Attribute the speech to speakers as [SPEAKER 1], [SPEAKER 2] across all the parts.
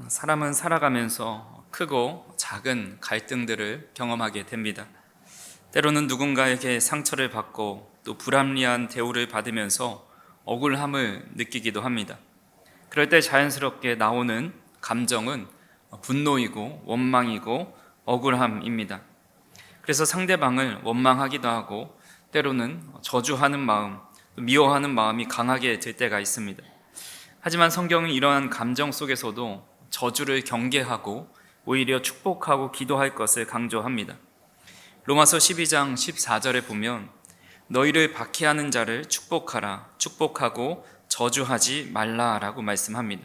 [SPEAKER 1] 사람은 살아가면서 크고 작은 갈등들을 경험하게 됩니다. 때로는 누군가에게 상처를 받고 또 불합리한 대우를 받으면서 억울함을 느끼기도 합니다. 그럴 때 자연스럽게 나오는 감정은 분노이고 원망이고 억울함입니다. 그래서 상대방을 원망하기도 하고 때로는 저주하는 마음, 미워하는 마음이 강하게 들 때가 있습니다. 하지만 성경은 이러한 감정 속에서도 저주를 경계하고 오히려 축복하고 기도할 것을 강조합니다. 로마서 12장 14절에 보면 너희를 박해하는 자를 축복하라, 축복하고 저주하지 말라라고 말씀합니다.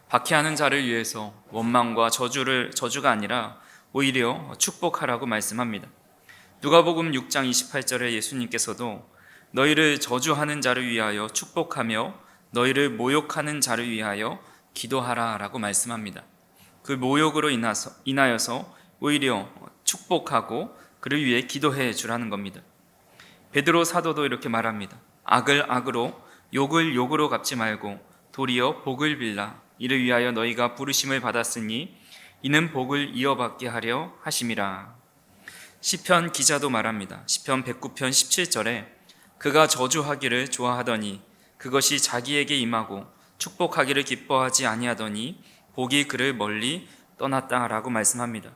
[SPEAKER 1] 박해하는 자를 위해서 원망과 저주가 아니라 오히려 축복하라고 말씀합니다. 누가복음 6장 28절에 예수님께서도 너희를 저주하는 자를 위하여 축복하며 너희를 모욕하는 자를 위하여 기도하라 라고 말씀합니다. 그 모욕으로 인하여서 오히려 축복하고 그를 위해 기도해 주라는 겁니다. 베드로 사도도 이렇게 말합니다. 악을 악으로 욕을 욕으로 갚지 말고 도리어 복을 빌라. 이를 위하여 너희가 부르심을 받았으니 이는 복을 이어받게 하려 하심이라. 시편 기자도 말합니다. 시편 109편 17절에 그가 저주하기를 좋아하더니 그것이 자기에게 임하고 축복하기를 기뻐하지 아니하더니 복이 그를 멀리 떠났다라고 말씀합니다.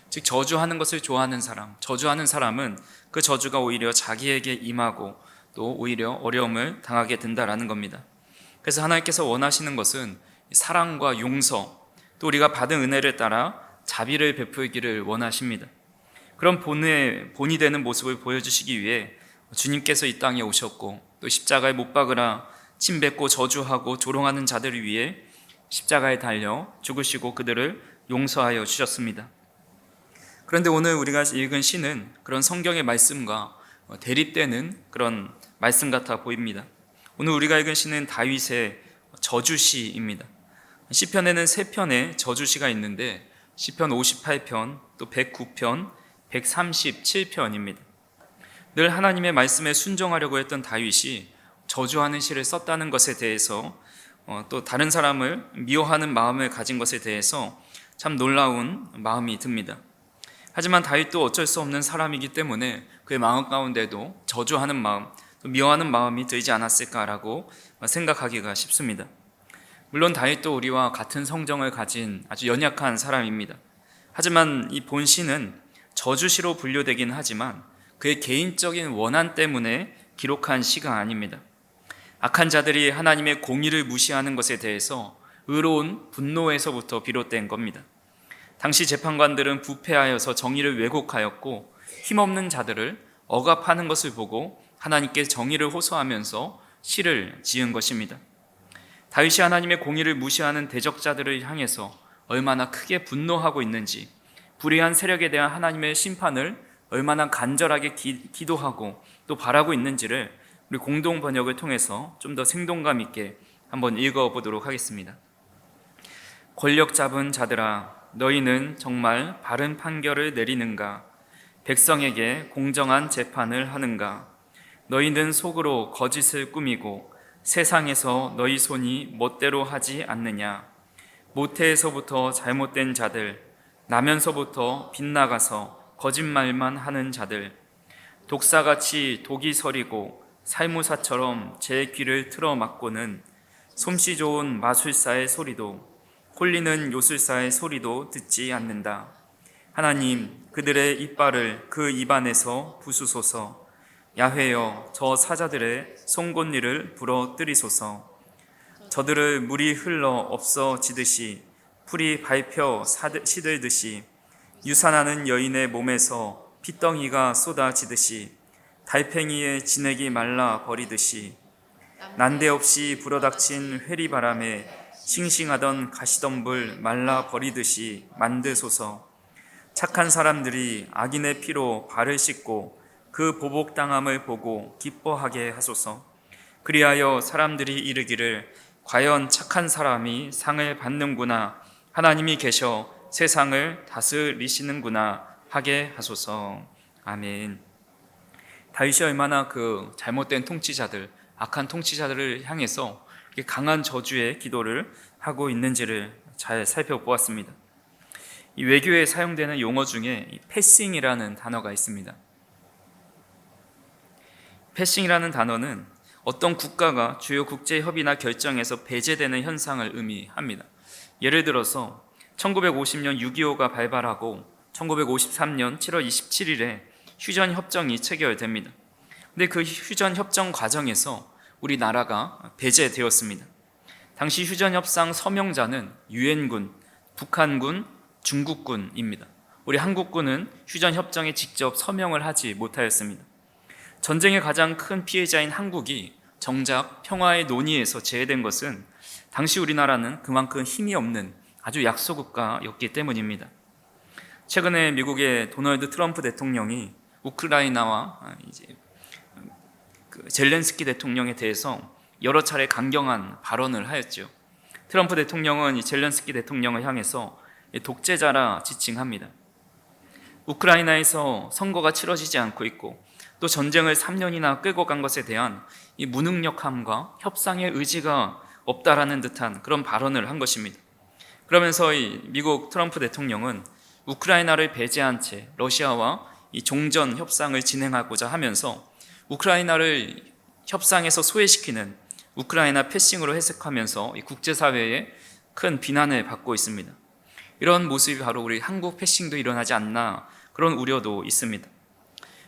[SPEAKER 1] 즉 저주하는 것을 좋아하는 사람, 저주하는 사람은 그 저주가 오히려 자기에게 임하고 또 오히려 어려움을 당하게 된다라는 겁니다. 그래서 하나님께서 원하시는 것은 사랑과 용서, 또 우리가 받은 은혜를 따라 자비를 베풀기를 원하십니다. 그런 본이 되는 모습을 보여주시기 위해 주님께서 이 땅에 오셨고 또 십자가에 못 박으라 침뱉고 저주하고 조롱하는 자들을 위해 십자가에 달려 죽으시고 그들을 용서하여 주셨습니다. 그런데 오늘 우리가 읽은 시는 그런 성경의 말씀과 대립되는 그런 말씀 같아 보입니다. 오늘 우리가 읽은 시는 다윗의 저주시입니다. 시편에는 3편의 저주시가 있는데 시편 58편, 또 109편, 137편입니다. 늘 하나님의 말씀에 순종하려고 했던 다윗이 저주하는 시를 썼다는 것에 대해서 또 다른 사람을 미워하는 마음을 가진 것에 대해서 참 놀라운 마음이 듭니다. 하지만 다윗도 어쩔 수 없는 사람이기 때문에 그의 마음 가운데도 저주하는 마음, 또 미워하는 마음이 들지 않았을까라고 생각하기가 쉽습니다. 물론 다윗도 우리와 같은 성정을 가진 아주 연약한 사람입니다. 하지만 이 본시는 저주시로 분류되긴 하지만 그의 개인적인 원한 때문에 기록한 시가 아닙니다. 악한 자들이 하나님의 공의를 무시하는 것에 대해서 의로운 분노에서부터 비롯된 겁니다. 당시 재판관들은 부패하여서 정의를 왜곡하였고 힘없는 자들을 억압하는 것을 보고 하나님께 정의를 호소하면서 시를 지은 것입니다. 다윗이 하나님의 공의를 무시하는 대적자들을 향해서 얼마나 크게 분노하고 있는지, 불의한 세력에 대한 하나님의 심판을 얼마나 간절하게 기도하고 또 바라고 있는지를 우리 공동 번역을 통해서 좀 더 생동감 있게 한번 읽어보도록 하겠습니다. 권력 잡은 자들아, 너희는 정말 바른 판결을 내리는가? 백성에게 공정한 재판을 하는가? 너희는 속으로 거짓을 꾸미고 세상에서 너희 손이 멋대로 하지 않느냐? 모태에서부터 잘못된 자들, 나면서부터 빗나가서 거짓말만 하는 자들, 독사같이 독이 서리고 살무사처럼 제 귀를 틀어막고는 솜씨 좋은 마술사의 소리도 홀리는 요술사의 소리도 듣지 않는다. 하나님, 그들의 이빨을 그 입안에서 부수소서. 야훼여, 저 사자들의 송곳니를 부러뜨리소서. 저들을 물이 흘러 없어지듯이 풀이 밟혀 시들듯이 유산하는 여인의 몸에서 핏덩이가 쏟아지듯이 달팽이의 진액이 말라 버리듯이 난데없이 불어닥친 회리바람에 싱싱하던 가시덤불 말라 버리듯이 만드소서. 착한 사람들이 악인의 피로 발을 씻고 그 보복당함을 보고 기뻐하게 하소서. 그리하여 사람들이 이르기를 과연 착한 사람이 상을 받는구나, 하나님이 계셔 세상을 다스리시는구나 하게 하소서. 아멘. 다윗이 얼마나 그 잘못된 통치자들, 악한 통치자들을 향해서 강한 저주의 기도를 하고 있는지를 잘 살펴보았습니다. 이 외교에 사용되는 용어 중에 패싱이라는 단어가 있습니다. 패싱이라는 단어는 어떤 국가가 주요 국제 협의나 결정에서 배제되는 현상을 의미합니다. 예를 들어서 1950년 6.25가 발발하고 1953년 7월 27일에 휴전 협정이 체결됩니다. 근데 그 휴전 협정 과정에서 우리나라가 배제되었습니다. 당시 휴전 협상 서명자는 유엔군, 북한군, 중국군입니다. 우리 한국군은 휴전 협정에 직접 서명을 하지 못하였습니다. 전쟁의 가장 큰 피해자인 한국이 정작 평화의 논의에서 제외된 것은 당시 우리나라는 그만큼 힘이 없는 아주 약소국가였기 때문입니다. 최근에 미국의 도널드 트럼프 대통령이 우크라이나와 젤렌스키 대통령에 대해서 여러 차례 강경한 발언을 하였죠. 트럼프 대통령은 젤렌스키 대통령을 향해서 독재자라 지칭합니다. 우크라이나에서 선거가 치러지지 않고 있고 또 전쟁을 3년이나 끌고 간 것에 대한 이 무능력함과 협상의 의지가 없다라는 듯한 그런 발언을 한 것입니다. 그러면서 이 미국 트럼프 대통령은 우크라이나를 배제한 채 러시아와 이 종전 협상을 진행하고자 하면서 우크라이나를 협상에서 소외시키는 우크라이나 패싱으로 해석하면서 이 국제사회에 큰 비난을 받고 있습니다. 이런 모습이 바로 우리 한국 패싱도 일어나지 않나 그런 우려도 있습니다.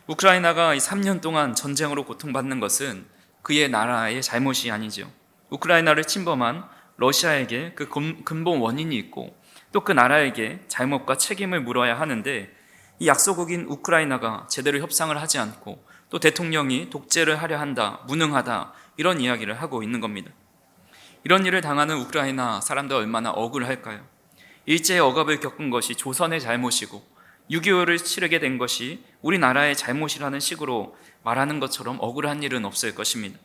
[SPEAKER 1] 우크라이나가 3년 동안 전쟁으로 고통받는 것은 그의 나라의 잘못이 아니죠. 우크라이나를 침범한 러시아에게 그 근본 원인이 있고 또 그 나라에게 잘못과 책임을 물어야 하는데 이 약소국인 우크라이나가 제대로 협상을 하지 않고 또 대통령이 독재를 하려 한다, 무능하다 이런 이야기를 하고 있는 겁니다. 이런 일을 당하는 우크라이나 사람들 얼마나 억울할까요? 일제의 억압을 겪은 것이 조선의 잘못이고 6.25를 치르게 된 것이 우리나라의 잘못이라는 식으로 말하는 것처럼 억울한 일은 없을 것입니다.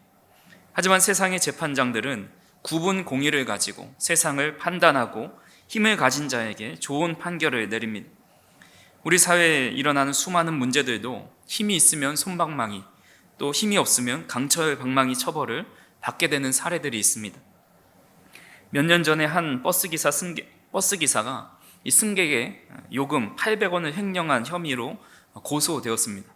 [SPEAKER 1] 하지만 세상의 재판장들은 구분 공의를 가지고 세상을 판단하고 힘을 가진 자에게 좋은 판결을 내립니다. 우리 사회에 일어나는 수많은 문제들도 힘이 있으면 솜방망이, 또 힘이 없으면 강철방망이 처벌을 받게 되는 사례들이 있습니다. 몇 년 전에 한 버스기사가 이 승객의 요금 800원을 횡령한 혐의로 고소되었습니다.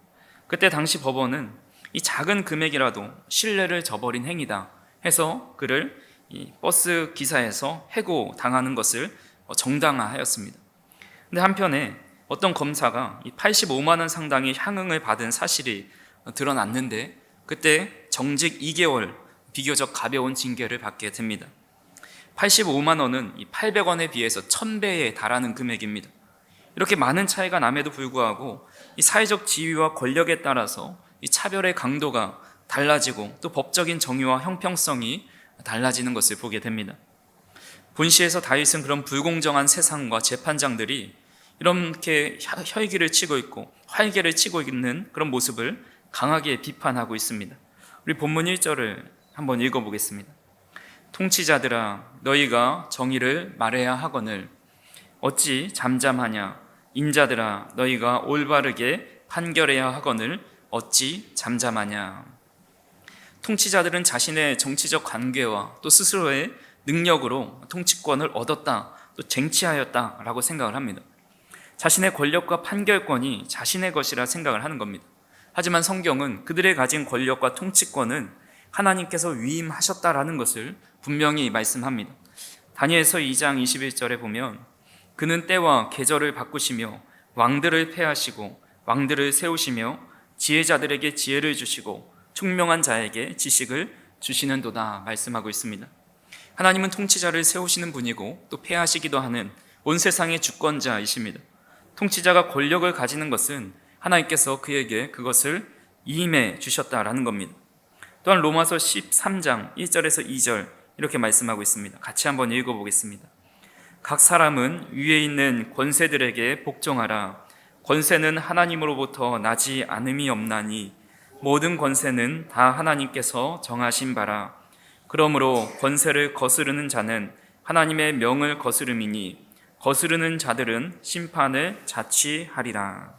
[SPEAKER 1] 그때 당시 법원은 이 작은 금액이라도 신뢰를 저버린 행위다 해서 그를 이 버스 기사에서 해고당하는 것을 정당화하였습니다. 근데 한편에 어떤 검사가 85만 원 상당의 향응을 받은 사실이 드러났는데 그때 정직 2개월 비교적 가벼운 징계를 받게 됩니다. 85만 원은 800원에 비해서 1000배에 달하는 금액입니다. 이렇게 많은 차이가 남에도 불구하고 이 사회적 지위와 권력에 따라서 이 차별의 강도가 달라지고 또 법적인 정의와 형평성이 달라지는 것을 보게 됩니다. 본시에서 다윗은 그런 불공정한 세상과 재판장들이 이렇게 혈기를 치고 있고 활개를 치고 있는 그런 모습을 강하게 비판하고 있습니다. 우리 본문 1절을 한번 읽어보겠습니다. 통치자들아 너희가 정의를 말해야 하거늘 어찌 잠잠하냐 인자들아 너희가 올바르게 판결해야 하거늘 어찌 잠잠하냐. 통치자들은 자신의 정치적 관계와 또 스스로의 능력으로 통치권을 얻었다 또 쟁취하였다라고 생각을 합니다. 자신의 권력과 판결권이 자신의 것이라 생각을 하는 겁니다. 하지만 성경은 그들의 가진 권력과 통치권은 하나님께서 위임하셨다라는 것을 분명히 말씀합니다. 다니엘서 2장 21절에 보면 그는 때와 계절을 바꾸시며 왕들을 폐하시고 왕들을 세우시며 지혜자들에게 지혜를 주시고 총명한 자에게 지식을 주시는도다 말씀하고 있습니다. 하나님은 통치자를 세우시는 분이고 또 폐하시기도 하는 온 세상의 주권자이십니다. 통치자가 권력을 가지는 것은 하나님께서 그에게 그것을 위임해 주셨다라는 겁니다. 또한 로마서 13장 1절에서 2절 이렇게 말씀하고 있습니다. 같이 한번 읽어보겠습니다. 각 사람은 위에 있는 권세들에게 복종하라. 권세는 하나님으로부터 나지 않음이 없나니 모든 권세는 다 하나님께서 정하신 바라. 그러므로 권세를 거스르는 자는 하나님의 명을 거스름이니 거스르는 자들은 심판을 자취하리라.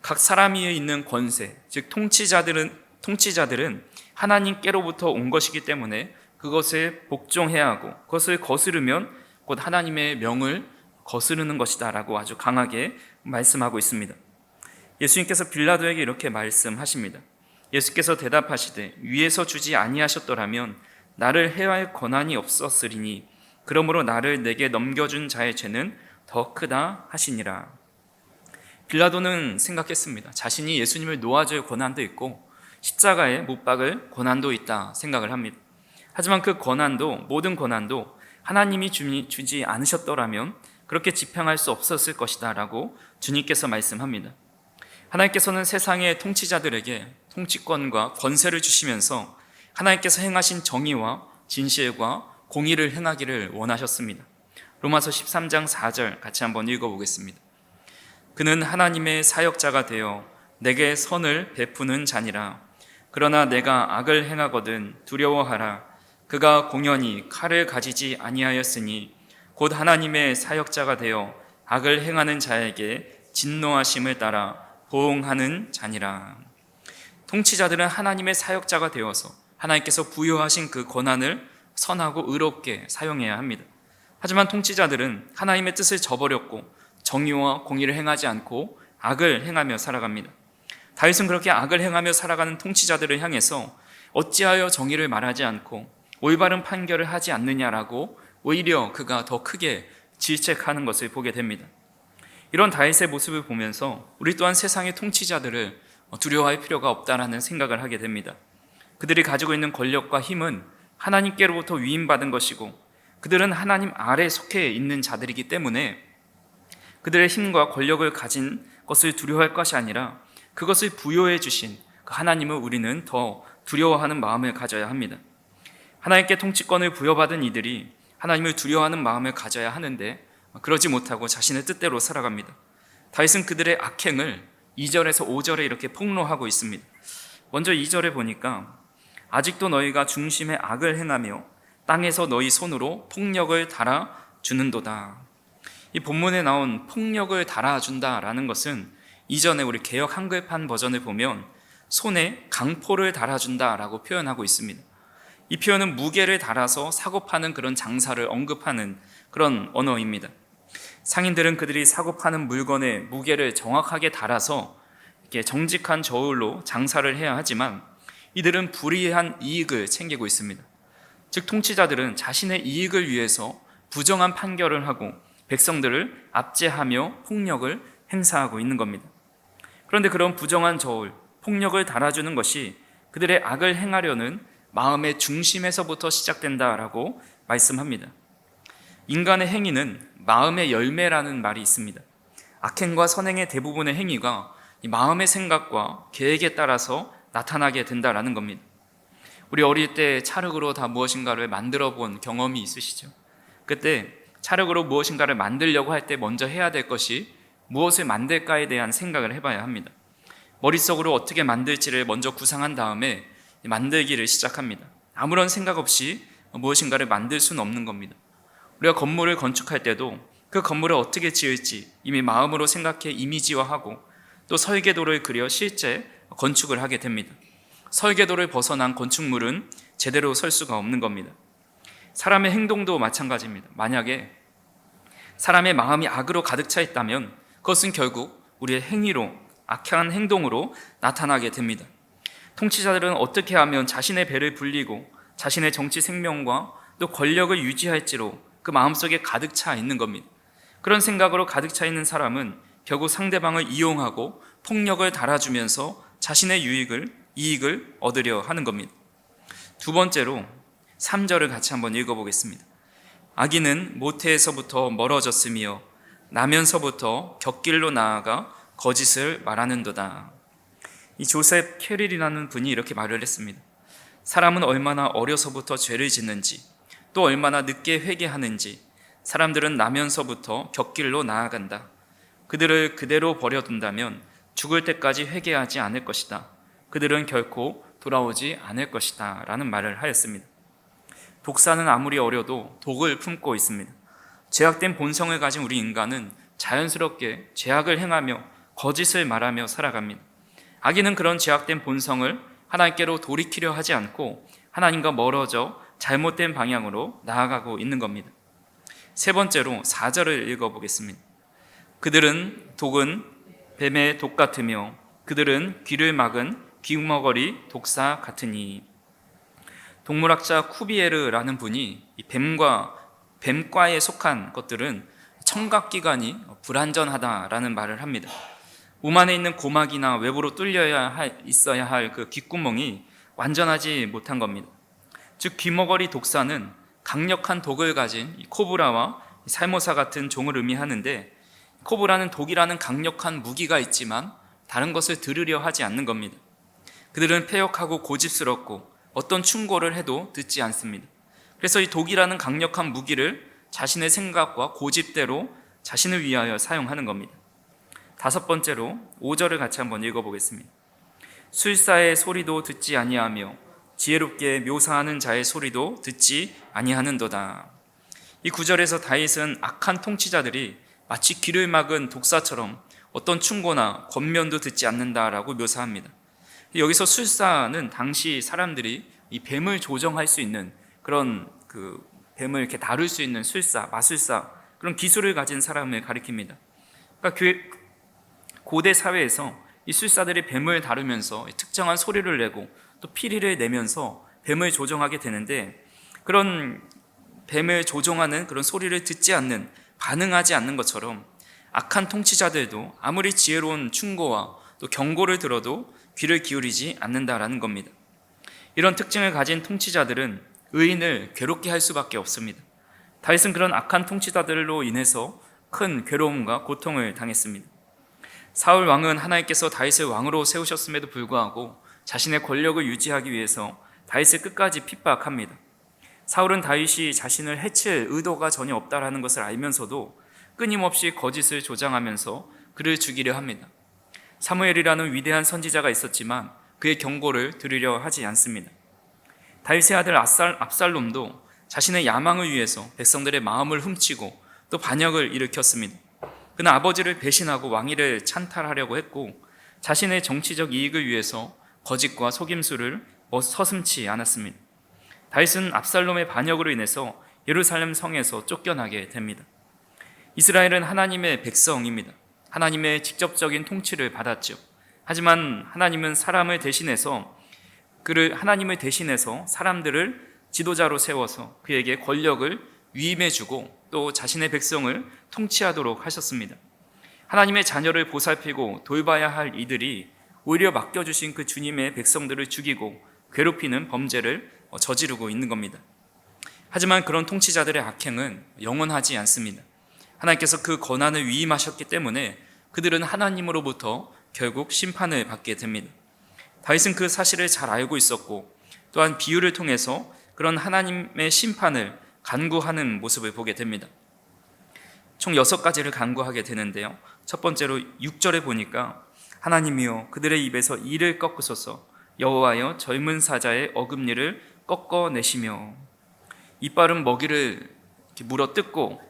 [SPEAKER 1] 각 사람이 있는 권세, 즉 통치자들은 하나님께로부터 온 것이기 때문에 그것에 복종해야 하고 그것을 거스르면 곧 하나님의 명을 거스르는 것이다 라고 아주 강하게 말씀하고 있습니다. 예수님께서 빌라도에게 이렇게 말씀하십니다. 예수께서 대답하시되 위에서 주지 아니하셨더라면 나를 해할 권한이 없었으리니 그러므로 나를 내게 넘겨준 자의 죄는 더 크다 하시니라. 빌라도는 생각했습니다. 자신이 예수님을 놓아줄 권한도 있고 십자가에 못 박을 권한도 있다 생각을 합니다. 하지만 그 권한도, 모든 권한도 하나님이 주지 않으셨더라면 그렇게 집행할 수 없었을 것이다 라고 주님께서 말씀합니다. 하나님께서는 세상의 통치자들에게 통치권과 권세를 주시면서 하나님께서 행하신 정의와 진실과 공의를 행하기를 원하셨습니다. 로마서 13장 4절 같이 한번 읽어보겠습니다. 그는 하나님의 사역자가 되어 내게 선을 베푸는 자니라. 그러나 내가 악을 행하거든 두려워하라. 그가 공연히 칼을 가지지 아니하였으니 곧 하나님의 사역자가 되어 악을 행하는 자에게 진노하심을 따라 보응하는 자니라. 통치자들은 하나님의 사역자가 되어서 하나님께서 부여하신 그 권한을 선하고 의롭게 사용해야 합니다. 하지만 통치자들은 하나님의 뜻을 저버렸고 정의와 공의를 행하지 않고 악을 행하며 살아갑니다. 다윗은 그렇게 악을 행하며 살아가는 통치자들을 향해서 어찌하여 정의를 말하지 않고 올바른 판결을 하지 않느냐라고 오히려 그가 더 크게 질책하는 것을 보게 됩니다. 이런 다윗의 모습을 보면서 우리 또한 세상의 통치자들을 두려워할 필요가 없다라는 생각을 하게 됩니다. 그들이 가지고 있는 권력과 힘은 하나님께로부터 위임받은 것이고 그들은 하나님 아래 속해 있는 자들이기 때문에 그들의 힘과 권력을 가진 것을 두려워할 것이 아니라 그것을 부여해 주신 그 하나님을 우리는 더 두려워하는 마음을 가져야 합니다. 하나님께 통치권을 부여받은 이들이 하나님을 두려워하는 마음을 가져야 하는데 그러지 못하고 자신의 뜻대로 살아갑니다. 다윗은 그들의 악행을 2절에서 5절에 이렇게 폭로하고 있습니다. 먼저 2절에 보니까 아직도 너희가 중심에 악을 행하며 땅에서 너희 손으로 폭력을 달아주는도다. 이 본문에 나온 폭력을 달아준다라는 것은 이전에 우리 개역 한글판 버전을 보면 손에 강포를 달아준다라고 표현하고 있습니다. 이 표현은 무게를 달아서 사고 파는 그런 장사를 언급하는 그런 언어입니다. 상인들은 그들이 사고 파는 물건의 무게를 정확하게 달아서 이렇게 정직한 저울로 장사를 해야 하지만 이들은 불이한 이익을 챙기고 있습니다. 즉 통치자들은 자신의 이익을 위해서 부정한 판결을 하고 백성들을 압제하며 폭력을 행사하고 있는 겁니다. 그런데 그런 부정한 저울, 폭력을 달아주는 것이 그들의 악을 행하려는 마음의 중심에서부터 시작된다라고 말씀합니다. 인간의 행위는 마음의 열매라는 말이 있습니다. 악행과 선행의 대부분의 행위가 이 마음의 생각과 계획에 따라서 나타나게 된다라는 겁니다. 우리 어릴 때 찰흙으로 다 무엇인가를 만들어 본 경험이 있으시죠? 그때 찰흙으로 무엇인가를 만들려고 할 때 먼저 해야 될 것이 무엇을 만들까에 대한 생각을 해봐야 합니다. 머릿속으로 어떻게 만들지를 먼저 구상한 다음에 만들기를 시작합니다. 아무런 생각 없이 무엇인가를 만들 수는 없는 겁니다. 우리가 건물을 건축할 때도 그 건물을 어떻게 지을지 이미 마음으로 생각해 이미지화하고 또 설계도를 그려 실제 건축을 하게 됩니다. 설계도를 벗어난 건축물은 제대로 설 수가 없는 겁니다. 사람의 행동도 마찬가지입니다. 만약에 사람의 마음이 악으로 가득 차 있다면 그것은 결국 우리의 행위로, 악한 행동으로 나타나게 됩니다. 통치자들은 어떻게 하면 자신의 배를 불리고 자신의 정치 생명과 또 권력을 유지할지로 그 마음속에 가득 차 있는 겁니다. 그런 생각으로 가득 차 있는 사람은 결국 상대방을 이용하고 폭력을 달아주면서 자신의 이익을 얻으려 하는 겁니다. 두 번째로 3절을 같이 한번 읽어보겠습니다. 악인은 모태에서부터 멀어졌으며 나면서부터 곁길로 나아가 거짓을 말하는도다. 이 조셉 캐릴이라는 분이 이렇게 말을 했습니다. 사람은 얼마나 어려서부터 죄를 짓는지 또 얼마나 늦게 회개하는지 사람들은 나면서부터 곁길로 나아간다. 그들을 그대로 버려둔다면 죽을 때까지 회개하지 않을 것이다. 그들은 결코 돌아오지 않을 것이다 라는 말을 하였습니다. 독사는 아무리 어려도 독을 품고 있습니다. 죄악된 본성을 가진 우리 인간은 자연스럽게 죄악을 행하며 거짓을 말하며 살아갑니다. 악인은 그런 죄악된 본성을 하나님께로 돌이키려 하지 않고 하나님과 멀어져 잘못된 방향으로 나아가고 있는 겁니다. 세 번째로 4절을 읽어보겠습니다. 그들은 독은 뱀의 독 같으며 그들은 귀를 막은 귀머거리 독사 같으니. 동물학자 쿠비에르라는 분이 이 뱀과에 속한 것들은 청각기관이 불완전하다라는 말을 합니다. 몸 안에 있는 고막이나 외부로 있어야 할 그 귓구멍이 완전하지 못한 겁니다. 즉 귀머거리 독사는 강력한 독을 가진 코브라와 살모사 같은 종을 의미하는데, 코브라는 독이라는 강력한 무기가 있지만 다른 것을 들으려 하지 않는 겁니다. 그들은 패역하고 고집스럽고 어떤 충고를 해도 듣지 않습니다. 그래서 이 독이라는 강력한 무기를 자신의 생각과 고집대로 자신을 위하여 사용하는 겁니다. 다섯 번째로 5절을 같이 한번 읽어보겠습니다. 술사의 소리도 듣지 아니하며 지혜롭게 묘사하는 자의 소리도 듣지 아니하는도다. 이 9절에서 다윗은 악한 통치자들이 마치 귀를 막은 독사처럼 어떤 충고나 권면도 듣지 않는다라고 묘사합니다. 여기서 술사는 당시 사람들이 이 뱀을 조정할 수 있는 그런 뱀을 이렇게 다룰 수 있는 술사, 마술사, 그런 기술을 가진 사람을 가리킵니다. 그러니까 고대 사회에서 이 술사들이 뱀을 다루면서 특정한 소리를 내고 또 피리를 내면서 뱀을 조정하게 되는데, 그런 뱀을 조종하는 그런 소리를 듣지 않는, 반응하지 않는 것처럼 악한 통치자들도 아무리 지혜로운 충고와 또 경고를 들어도 귀를 기울이지 않는다라는 겁니다. 이런 특징을 가진 통치자들은 의인을 괴롭게 할 수밖에 없습니다. 다윗은 그런 악한 통치자들로 인해서 큰 괴로움과 고통을 당했습니다. 사울 왕은 하나님께서 다윗을 왕으로 세우셨음에도 불구하고 자신의 권력을 유지하기 위해서 다윗을 끝까지 핍박합니다. 사울은 다윗이 자신을 해칠 의도가 전혀 없다라는 것을 알면서도 끊임없이 거짓을 조장하면서 그를 죽이려 합니다. 사무엘이라는 위대한 선지자가 있었지만 그의 경고를 들으려 하지 않습니다. 다윗의 아들 압살롬도 자신의 야망을 위해서 백성들의 마음을 훔치고 또 반역을 일으켰습니다. 그는 아버지를 배신하고 왕위를 찬탈하려고 했고 자신의 정치적 이익을 위해서 거짓과 속임수를 서슴지 않았습니다. 다윗은 압살롬의 반역으로 인해서 예루살렘 성에서 쫓겨나게 됩니다. 이스라엘은 하나님의 백성입니다. 하나님의 직접적인 통치를 받았죠. 하지만 하나님은 하나님을 대신해서 사람들을 지도자로 세워서 그에게 권력을 위임해주고 또 자신의 백성을 통치하도록 하셨습니다. 하나님의 자녀를 보살피고 돌봐야 할 이들이 오히려 맡겨주신 그 주님의 백성들을 죽이고 괴롭히는 범죄를 저지르고 있는 겁니다. 하지만 그런 통치자들의 악행은 영원하지 않습니다. 하나님께서 그 권한을 위임하셨기 때문에 그들은 하나님으로부터 결국 심판을 받게 됩니다. 다윗은 그 사실을 잘 알고 있었고 또한 비유를 통해서 그런 하나님의 심판을 간구하는 모습을 보게 됩니다. 총 6가지를 간구하게 되는데요. 첫 번째로 6절에 보니까 하나님이여 그들의 입에서 이를 꺾으소서, 여호와여 젊은 사자의 어금니를 꺾어내시며. 이빨은 먹이를 물어 뜯고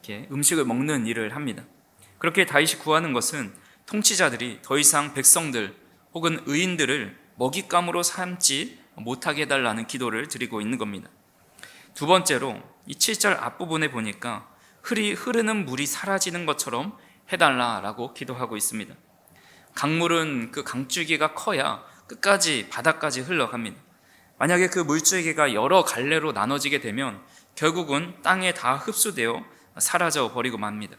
[SPEAKER 1] 이렇게 음식을 먹는 일을 합니다. 그렇게 다윗이 구하는 것은 통치자들이 더 이상 백성들 혹은 의인들을 먹잇감으로 삼지 못하게 해달라는 기도를 드리고 있는 겁니다. 두 번째로 이 7절 앞부분에 보니까 흐르는 물이 사라지는 것처럼 해달라라고 기도하고 있습니다. 강물은 그 강줄기가 커야 끝까지 바닥까지 흘러갑니다. 만약에 그 물줄기가 여러 갈래로 나눠지게 되면 결국은 땅에 다 흡수되어 사라져 버리고 맙니다.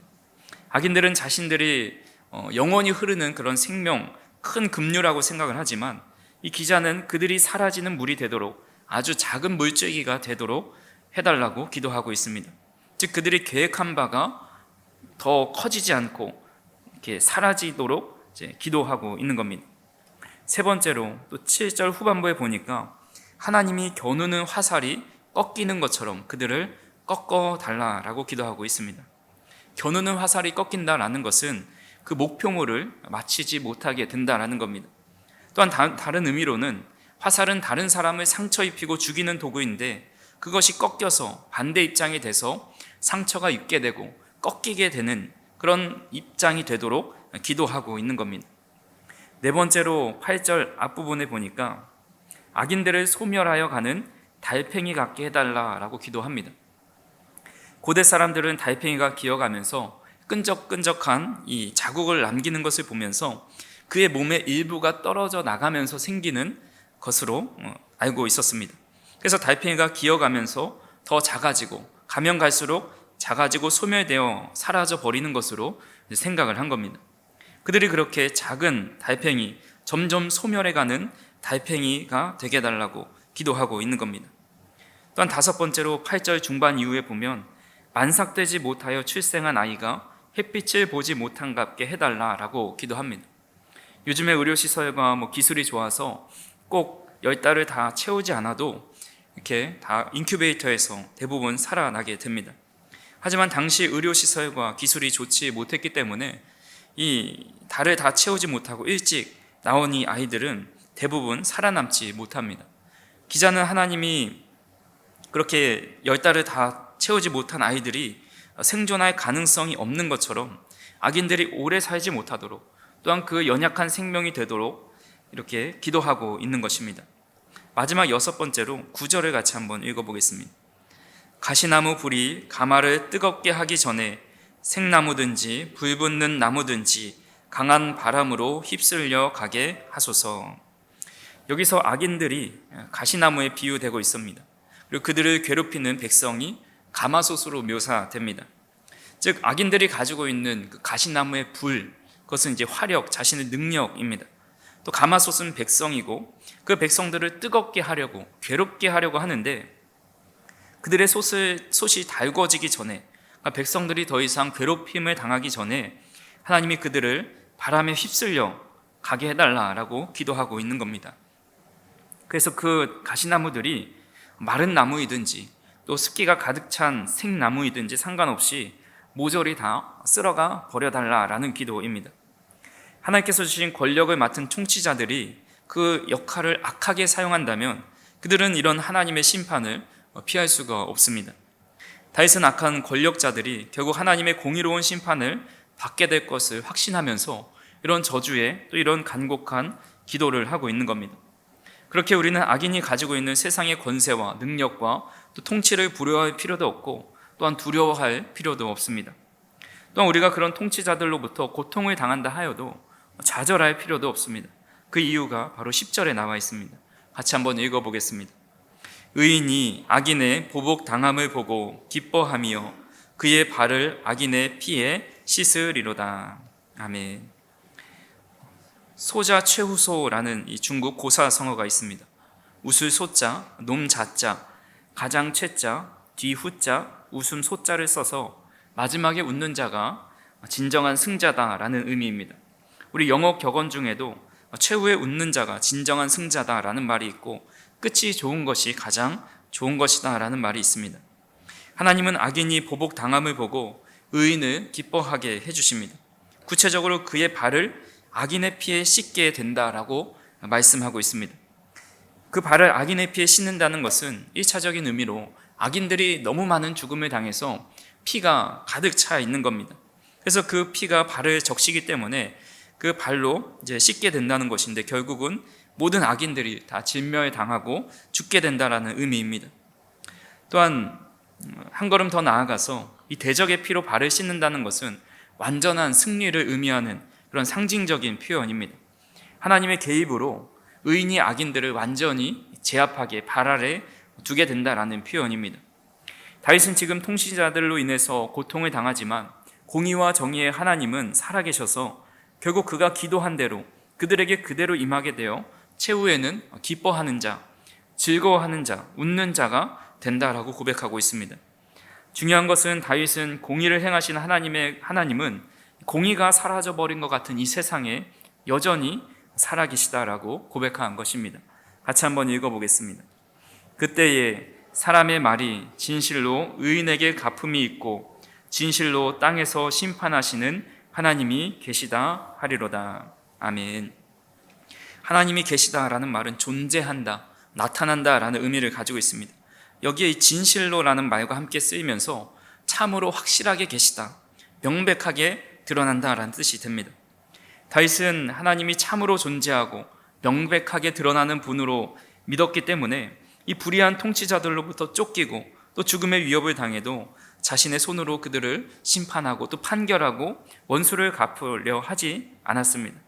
[SPEAKER 1] 악인들은 자신들이 영원히 흐르는 그런 생명, 큰 급류라고 생각을 하지만 이 기자는 그들이 사라지는 물이 되도록 아주 작은 물줄기가 되도록 해달라고 기도하고 있습니다. 즉 그들이 계획한 바가 더 커지지 않고 이렇게 사라지도록 이제 기도하고 있는 겁니다. 세 번째로 또 7절 후반부에 보니까 하나님이 겨누는 화살이 꺾이는 것처럼 그들을 꺾어달라라고 기도하고 있습니다. 겨누는 화살이 꺾인다라는 것은 그 목표물을 마치지 못하게 된다라는 겁니다. 또한 다른 의미로는 화살은 다른 사람을 상처 입히고 죽이는 도구인데 그것이 꺾여서 반대 입장이 돼서 상처가 입게 되고 꺾이게 되는 그런 입장이 되도록 기도하고 있는 겁니다. 네 번째로 8절 앞부분에 보니까 악인들을 소멸하여 가는 달팽이 같게 해달라라고 기도합니다. 고대 사람들은 달팽이가 기어가면서 끈적끈적한 이 자국을 남기는 것을 보면서 그의 몸의 일부가 떨어져 나가면서 생기는 것으로 알고 있었습니다. 그래서 달팽이가 기어가면서 더 작아지고 가면 갈수록 작아지고 소멸되어 사라져 버리는 것으로 생각을 한 겁니다. 그들이 그렇게 작은 달팽이, 점점 소멸해가는 달팽이가 되게 해달라고 기도하고 있는 겁니다. 또한 5번째로 8절 중반 이후에 보면 만삭되지 못하여 출생한 아이가 햇빛을 보지 못한갑게 해달라라고 기도합니다. 요즘에 의료시설과 기술이 좋아서 꼭 10달을 다 채우지 않아도 이렇게 다 인큐베이터에서 대부분 살아나게 됩니다. 하지만 당시 의료시설과 기술이 좋지 못했기 때문에 이 달을 다 채우지 못하고 일찍 나온 이 아이들은 대부분 살아남지 못합니다. 기자는 하나님이 그렇게 10달을 다 채우지 못한 아이들이 생존할 가능성이 없는 것처럼 악인들이 오래 살지 못하도록 또한 그 연약한 생명이 되도록 이렇게 기도하고 있는 것입니다. 마지막 6번째로 9절을 같이 한번 읽어보겠습니다. 가시나무 불이 가마를 뜨겁게 하기 전에 생나무든지 불붙는 나무든지 강한 바람으로 휩쓸려 가게 하소서. 여기서 악인들이 가시나무에 비유되고 있습니다. 그리고 그들을 괴롭히는 백성이 가마솥으로 묘사됩니다. 즉 악인들이 가지고 있는 그 가시나무의 불, 그것은 이제 화력, 자신의 능력입니다. 또 가마솥은 백성이고 그 백성들을 뜨겁게 하려고, 괴롭게 하려고 하는데 그들의 솥이 달궈지기 전에, 백성들이 더 이상 괴롭힘을 당하기 전에 하나님이 그들을 바람에 휩쓸려 가게 해달라라고 기도하고 있는 겁니다. 그래서 그 가시나무들이 마른 나무이든지 또 습기가 가득 찬 생나무이든지 상관없이 모조리 다 쓸어가 버려달라라는 기도입니다. 하나님께서 주신 권력을 맡은 통치자들이 그 역할을 악하게 사용한다면 그들은 이런 하나님의 심판을 피할 수가 없습니다. 다윗은 악한 권력자들이 결국 하나님의 공의로운 심판을 받게 될 것을 확신하면서 이런 저주에 또 이런 간곡한 기도를 하고 있는 겁니다. 그렇게 우리는 악인이 가지고 있는 세상의 권세와 능력과 또 통치를 부러워할 필요도 없고 또한 두려워할 필요도 없습니다. 또한 우리가 그런 통치자들로부터 고통을 당한다 하여도 좌절할 필요도 없습니다. 그 이유가 바로 10절에 나와 있습니다. 같이 한번 읽어보겠습니다. 의인이 악인의 보복당함을 보고 기뻐하며 그의 발을 악인의 피에 씻으리로다. 아멘. 소자 최후소라는 이 중국 고사성어가 있습니다. 웃을 소자, 놈 자자, 가장 최자, 뒤 후자, 웃음 소자를 써서 마지막에 웃는 자가 진정한 승자다라는 의미입니다. 우리 영어 격언 중에도 최후에 웃는 자가 진정한 승자다라는 말이 있고 끝이 좋은 것이 가장 좋은 것이다라는 말이 있습니다. 하나님은 악인이 보복당함을 보고 의인을 기뻐하게 해주십니다. 구체적으로 그의 발을 악인의 피에 씻게 된다라고 말씀하고 있습니다. 그 발을 악인의 피에 씻는다는 것은 1차적인 의미로 악인들이 너무 많은 죽음을 당해서 피가 가득 차 있는 겁니다. 그래서 그 피가 발을 적시기 때문에 그 발로 이제 씻게 된다는 것인데 결국은 모든 악인들이 다 진멸 당하고 죽게 된다라는 의미입니다. 또한 한 걸음 더 나아가서 이 대적의 피로 발을 씻는다는 것은 완전한 승리를 의미하는 그런 상징적인 표현입니다. 하나님의 개입으로 의인이 악인들을 완전히 제압하게 발 아래 두게 된다라는 표현입니다. 다윗은 지금 통치자들로 인해서 고통을 당하지만 공의와 정의의 하나님은 살아계셔서 결국 그가 기도한 대로 그들에게 그대로 임하게 되어 최후에는 기뻐하는 자, 즐거워하는 자, 웃는 자가 된다라고 고백하고 있습니다. 중요한 것은 다윗은 공의를 행하신 하나님은 공의가 사라져버린 것 같은 이 세상에 여전히 살아계시다라고 고백한 것입니다. 같이 한번 읽어보겠습니다. 그때에 사람의 말이 진실로 의인에게 갚음이 있고 진실로 땅에서 심판하시는 하나님이 계시다 하리로다. 아멘. 하나님이 계시다라는 말은 존재한다, 나타난다라는 의미를 가지고 있습니다. 여기에 이 진실로라는 말과 함께 쓰이면서 참으로 확실하게 계시다, 명백하게 드러난다라는 뜻이 됩니다. 다윗은 하나님이 참으로 존재하고 명백하게 드러나는 분으로 믿었기 때문에 이 불의한 통치자들로부터 쫓기고 또 죽음의 위협을 당해도 자신의 손으로 그들을 심판하고 또 판결하고 원수를 갚으려 하지 않았습니다.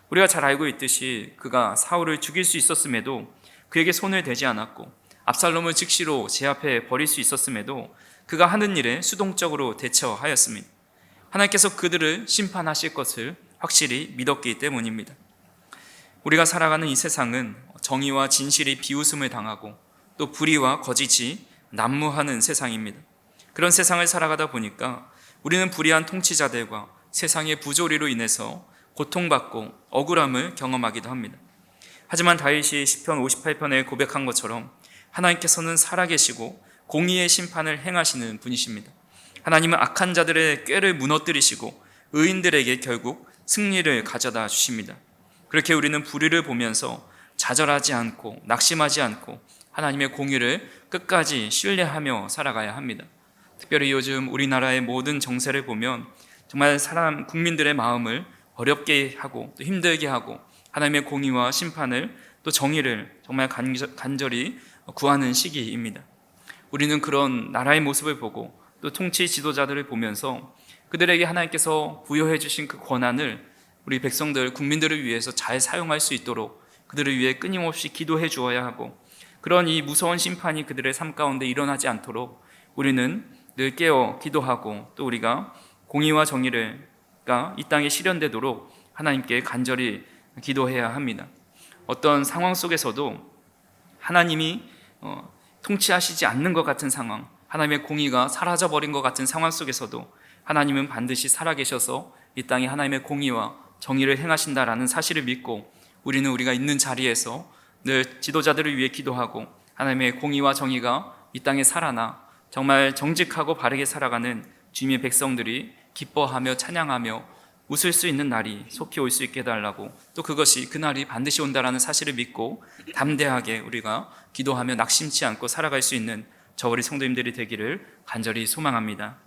[SPEAKER 1] 우리가 잘 알고 있듯이 그가 사울을 죽일 수 있었음에도 그에게 손을 대지 않았고, 압살롬을 즉시로 제압해 버릴 수 있었음에도 그가 하는 일에 수동적으로 대처하였습니다. 하나님께서 그들을 심판하실 것을 확실히 믿었기 때문입니다. 우리가 살아가는 이 세상은 정의와 진실이 비웃음을 당하고 또 불의와 거짓이 난무하는 세상입니다. 그런 세상을 살아가다 보니까 우리는 불의한 통치자들과 세상의 부조리로 인해서 고통받고 억울함을 경험하기도 합니다. 하지만 다윗이 시편 58편에 고백한 것처럼 하나님께서는 살아계시고 공의의 심판을 행하시는 분이십니다. 하나님은 악한 자들의 꾀를 무너뜨리시고 의인들에게 결국 승리를 가져다 주십니다. 그렇게 우리는 불의를 보면서 좌절하지 않고 낙심하지 않고 하나님의 공의를 끝까지 신뢰하며 살아가야 합니다. 특별히 요즘 우리나라의 모든 정세를 보면 정말 국민들의 마음을 어렵게 하고 또 힘들게 하고 하나님의 공의와 심판을 또 정의를 정말 간절히 구하는 시기입니다. 우리는 그런 나라의 모습을 보고 또 통치 지도자들을 보면서 그들에게 하나님께서 부여해 주신 그 권한을 우리 백성들, 국민들을 위해서 잘 사용할 수 있도록 그들을 위해 끊임없이 기도해 주어야 하고, 그런 이 무서운 심판이 그들의 삶 가운데 일어나지 않도록 우리는 늘 깨어 기도하고 또 우리가 공의와 정의가 이 땅에 실현되도록 하나님께 간절히 기도해야 합니다. 어떤 상황 속에서도 하나님이 통치하시지 않는 것 같은 상황, 하나님의 공의가 사라져버린 것 같은 상황 속에서도 하나님은 반드시 살아계셔서 이 땅에 하나님의 공의와 정의를 행하신다라는 사실을 믿고 우리는 우리가 있는 자리에서 늘 지도자들을 위해 기도하고 하나님의 공의와 정의가 이 땅에 살아나 정말 정직하고 바르게 살아가는 주님의 백성들이 기뻐하며 찬양하며 웃을 수 있는 날이 속히 올 수 있게 해달라고, 또 그것이 그날이 반드시 온다라는 사실을 믿고 담대하게 우리가 기도하며 낙심치 않고 살아갈 수 있는 저 우리 성도님들이 되기를 간절히 소망합니다.